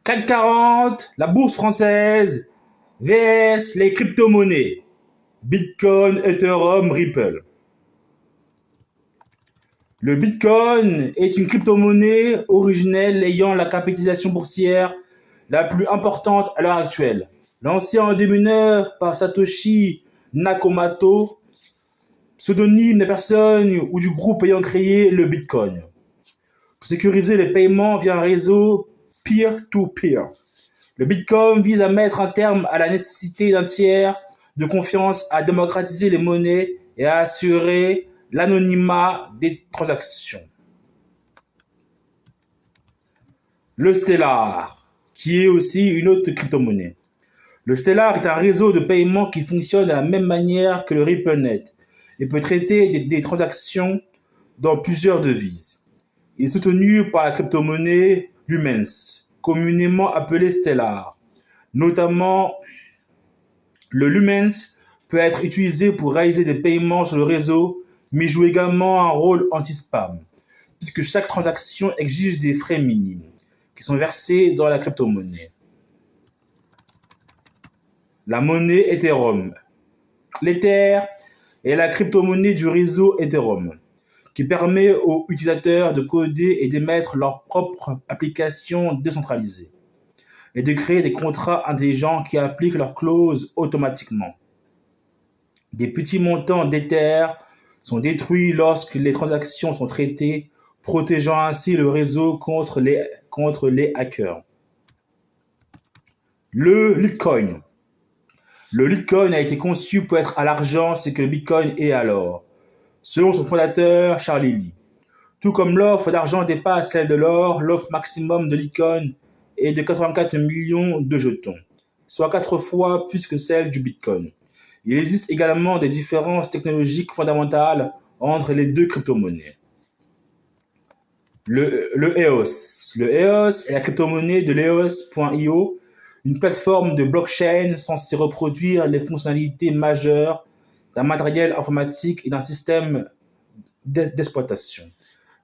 CAC 40, la bourse française, vs les crypto-monnaies, Bitcoin, Ethereum, Ripple. Le Bitcoin est une crypto-monnaie originelle ayant la capitalisation boursière la plus importante à l'heure actuelle. Lancé en 2009 par Satoshi Nakamoto, pseudonyme des personnes ou du groupe ayant créé le Bitcoin, pour sécuriser les paiements via un réseau peer-to-peer. Le Bitcoin vise à mettre un terme à la nécessité d'un tiers de confiance, à démocratiser les monnaies et à assurer l'anonymat des transactions. Le Stellar, qui est aussi une autre crypto-monnaie. Le Stellar est un réseau de paiement qui fonctionne de la même manière que le RippleNet et peut traiter des transactions dans plusieurs devises. Il est soutenu par la crypto-monnaie Lumens, communément appelée Stellar. Notamment, le Lumens peut être utilisé pour réaliser des paiements sur le réseau, mais joue également un rôle anti-spam, puisque chaque transaction exige des frais minimes qui sont versés dans la crypto-monnaie. La monnaie Ethereum. L'Ether est la crypto-monnaie du réseau Ethereum, qui permet aux utilisateurs de coder et d'émettre leur propre application décentralisée et de créer des contrats intelligents qui appliquent leurs clauses automatiquement. Des petits montants d'Ether sont détruits lorsque les transactions sont traitées, protégeant ainsi le réseau contre les hackers. Le Litecoin. Le Litecoin a été conçu pour être à l'argent ce que le Bitcoin est à l'or, selon son fondateur Charlie Lee. Tout comme l'offre d'argent dépasse celle de l'or, l'offre maximum de Litecoin est de 84 millions de jetons, soit 4 fois plus que celle du Bitcoin. Il existe également des différences technologiques fondamentales entre les deux crypto-monnaies. Le EOS. Le EOS est la crypto-monnaie de l'EOS.io, une plateforme de blockchain censée reproduire les fonctionnalités majeures d'un matériel informatique et d'un système d'exploitation.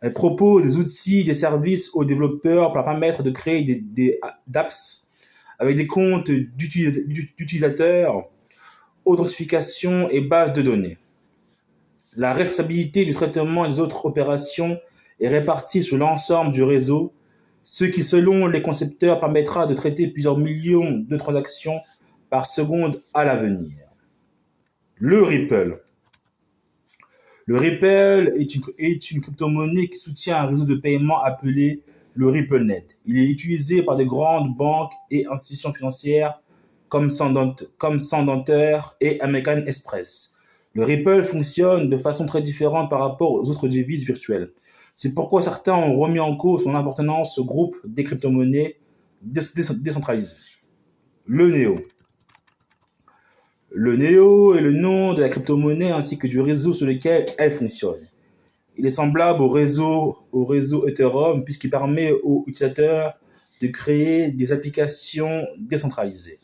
Elle propose des outils et des services aux développeurs pour leur permettre de créer des apps avec des comptes d'utilisateurs, authentification et base de données. La responsabilité du traitement et des autres opérations est répartie sur l'ensemble du réseau, ce qui, selon les concepteurs, permettra de traiter plusieurs millions de transactions par seconde à l'avenir. Le Ripple. Le Ripple est une crypto-monnaie qui soutient un réseau de paiement appelé le RippleNet. Il est utilisé par de grandes banques et institutions financières comme Santander et American Express. Le Ripple fonctionne de façon très différente par rapport aux autres devises virtuelles. C'est pourquoi certains ont remis en cause son appartenance au groupe des crypto-monnaies décentralisées. Le Neo. Le Neo est le nom de la crypto-monnaie ainsi que du réseau sur lequel elle fonctionne. Il est semblable au réseau Ethereum puisqu'il permet aux utilisateurs de créer des applications décentralisées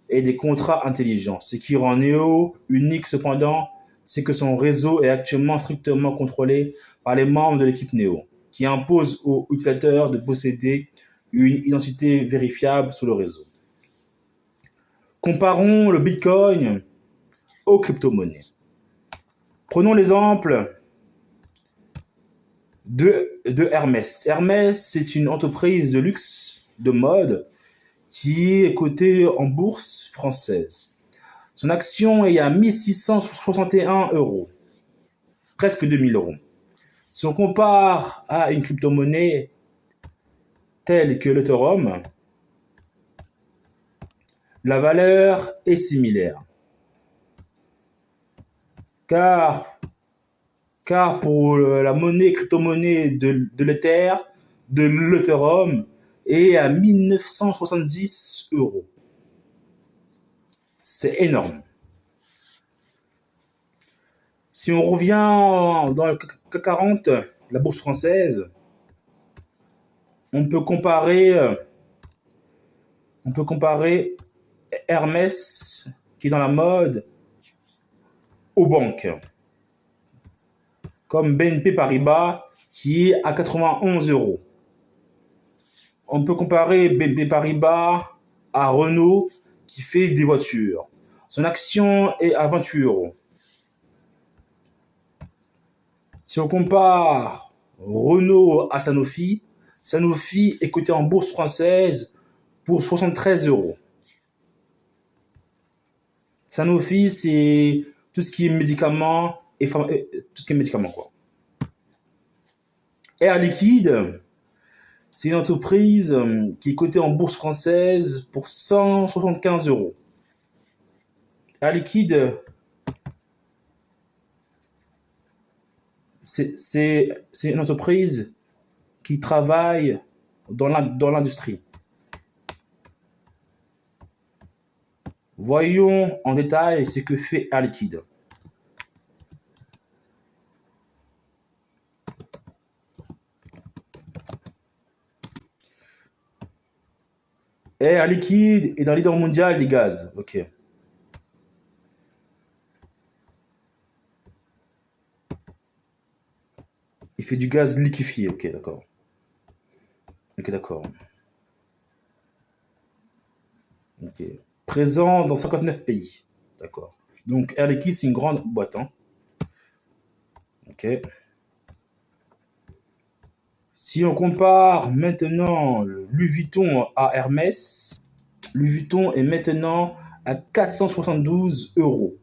et des contrats intelligents. Ce qui rend Neo unique cependant, c'est que son réseau est actuellement strictement contrôlé par les membres de l'équipe Neo, qui impose aux utilisateurs de posséder une identité vérifiable sur le réseau. Comparons le Bitcoin aux crypto-monnaies. Prenons l'exemple de Hermès. Hermès, c'est une entreprise de luxe, de mode, qui est cotée en bourse française. Son action est à 1661 €, presque 2000 €. Si on compare à une crypto-monnaie telle que l'Ethereum, la valeur est similaire. Car pour la crypto-monnaie de l'Ether, de l'Ethereum, est à 1970 €. C'est énorme. Si on revient dans le CAC 40, la bourse française, on peut comparer Hermès, qui est dans la mode, aux banques, comme BNP Paribas, qui est à 91 €. On peut comparer BNP Paribas à Renault qui fait des voitures. Son action est à 28 euros. Si on compare Renault à Sanofi, Sanofi est coté en bourse française pour 73 euros. Sanofi, c'est tout ce qui est médicaments et tout ce qui est médicaments, quoi. Air Liquide, c'est une entreprise qui est cotée en bourse française pour 175 euros. Air Liquide, c'est une entreprise qui travaille dans l'industrie. Voyons en détail ce que fait Air Liquide. Air Liquide est un leader mondial des gaz. Ok. Il fait du gaz liquéfié. Ok, d'accord. Ok, d'accord. Ok. Présent dans 59 pays. D'accord. Donc Air Liquide, c'est une grande boîte. Hein. Ok. Si on compare maintenant Louis Vuitton à Hermès, Louis Vuitton est maintenant à 472 euros.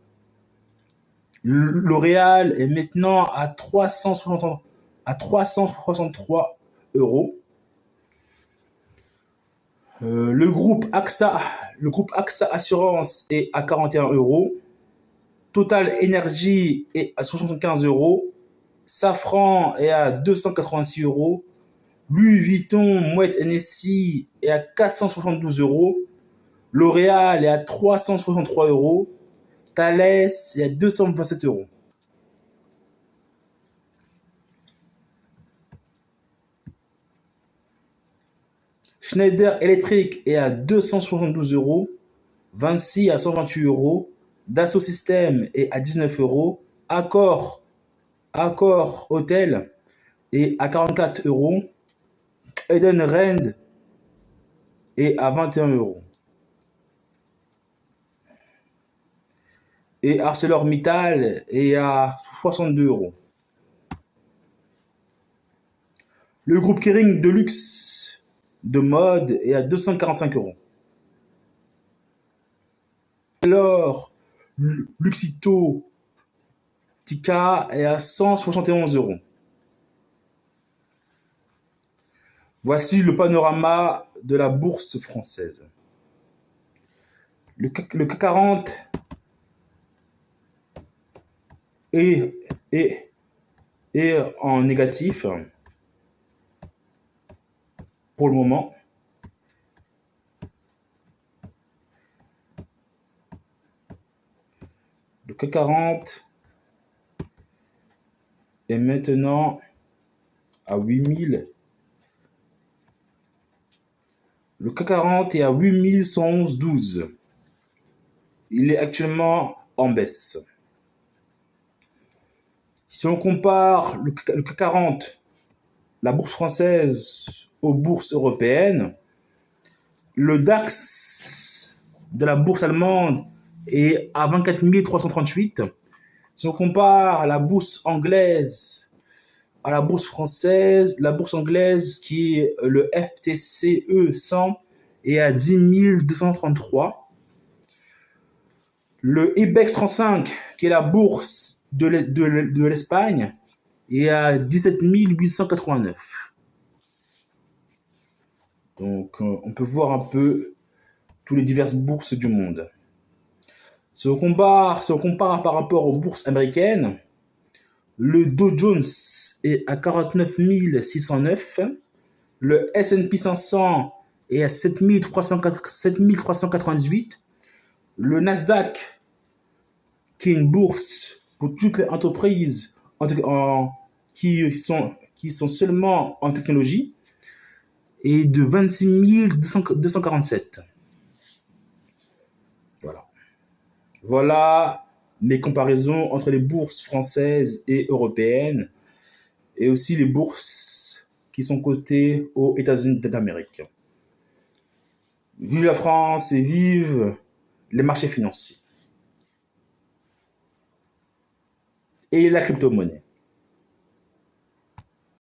L'Oréal est maintenant à 363 euros. Le groupe AXA Assurance est à 41 euros. Total Energy est à 75 euros. Safran est à 286 euros. Louis Vuitton Moet Hennessy est à 472 euros. L'Oréal est à 363 euros. Thales est à 227 euros. Schneider Electric est à 272 euros. Vinci à 128 euros. Dassault Systèmes est à 19 euros. Accor Hotel est à 44 euros. Edenred est à 21 euros. Et ArcelorMittal est à 62 euros. Le groupe Kering de luxe de mode est à 245 euros. Alors, Luxito Tika est à 171 euros. Voici le panorama de la bourse française. Le CAC 40 est en négatif pour le moment. Le CAC 40 est maintenant à 8000. Le CAC 40 est à 8111,12. Il est actuellement en baisse. Si on compare le CAC 40, la bourse française, aux bourses européennes, le DAX de la bourse allemande est à 24 338. Si on compare la bourse anglaise à la bourse française, la bourse anglaise qui est le FTSE 100 est à 10 233. Le IBEX 35, qui est la bourse de l'Espagne, est à 17 889. Donc, on peut voir un peu toutes les diverses bourses du monde. Si on compare par rapport aux bourses américaines, le Dow Jones est à 49 609. Le S&P 500 est à 7398. Le Nasdaq, qui est une bourse pour toutes les entreprises qui sont seulement en technologie, est de 26 247. Voilà mes comparaisons entre les bourses françaises et européennes, et aussi les bourses qui sont cotés aux États-Unis d'Amérique. Vive la France et vive les marchés financiers. Et la crypto-monnaie.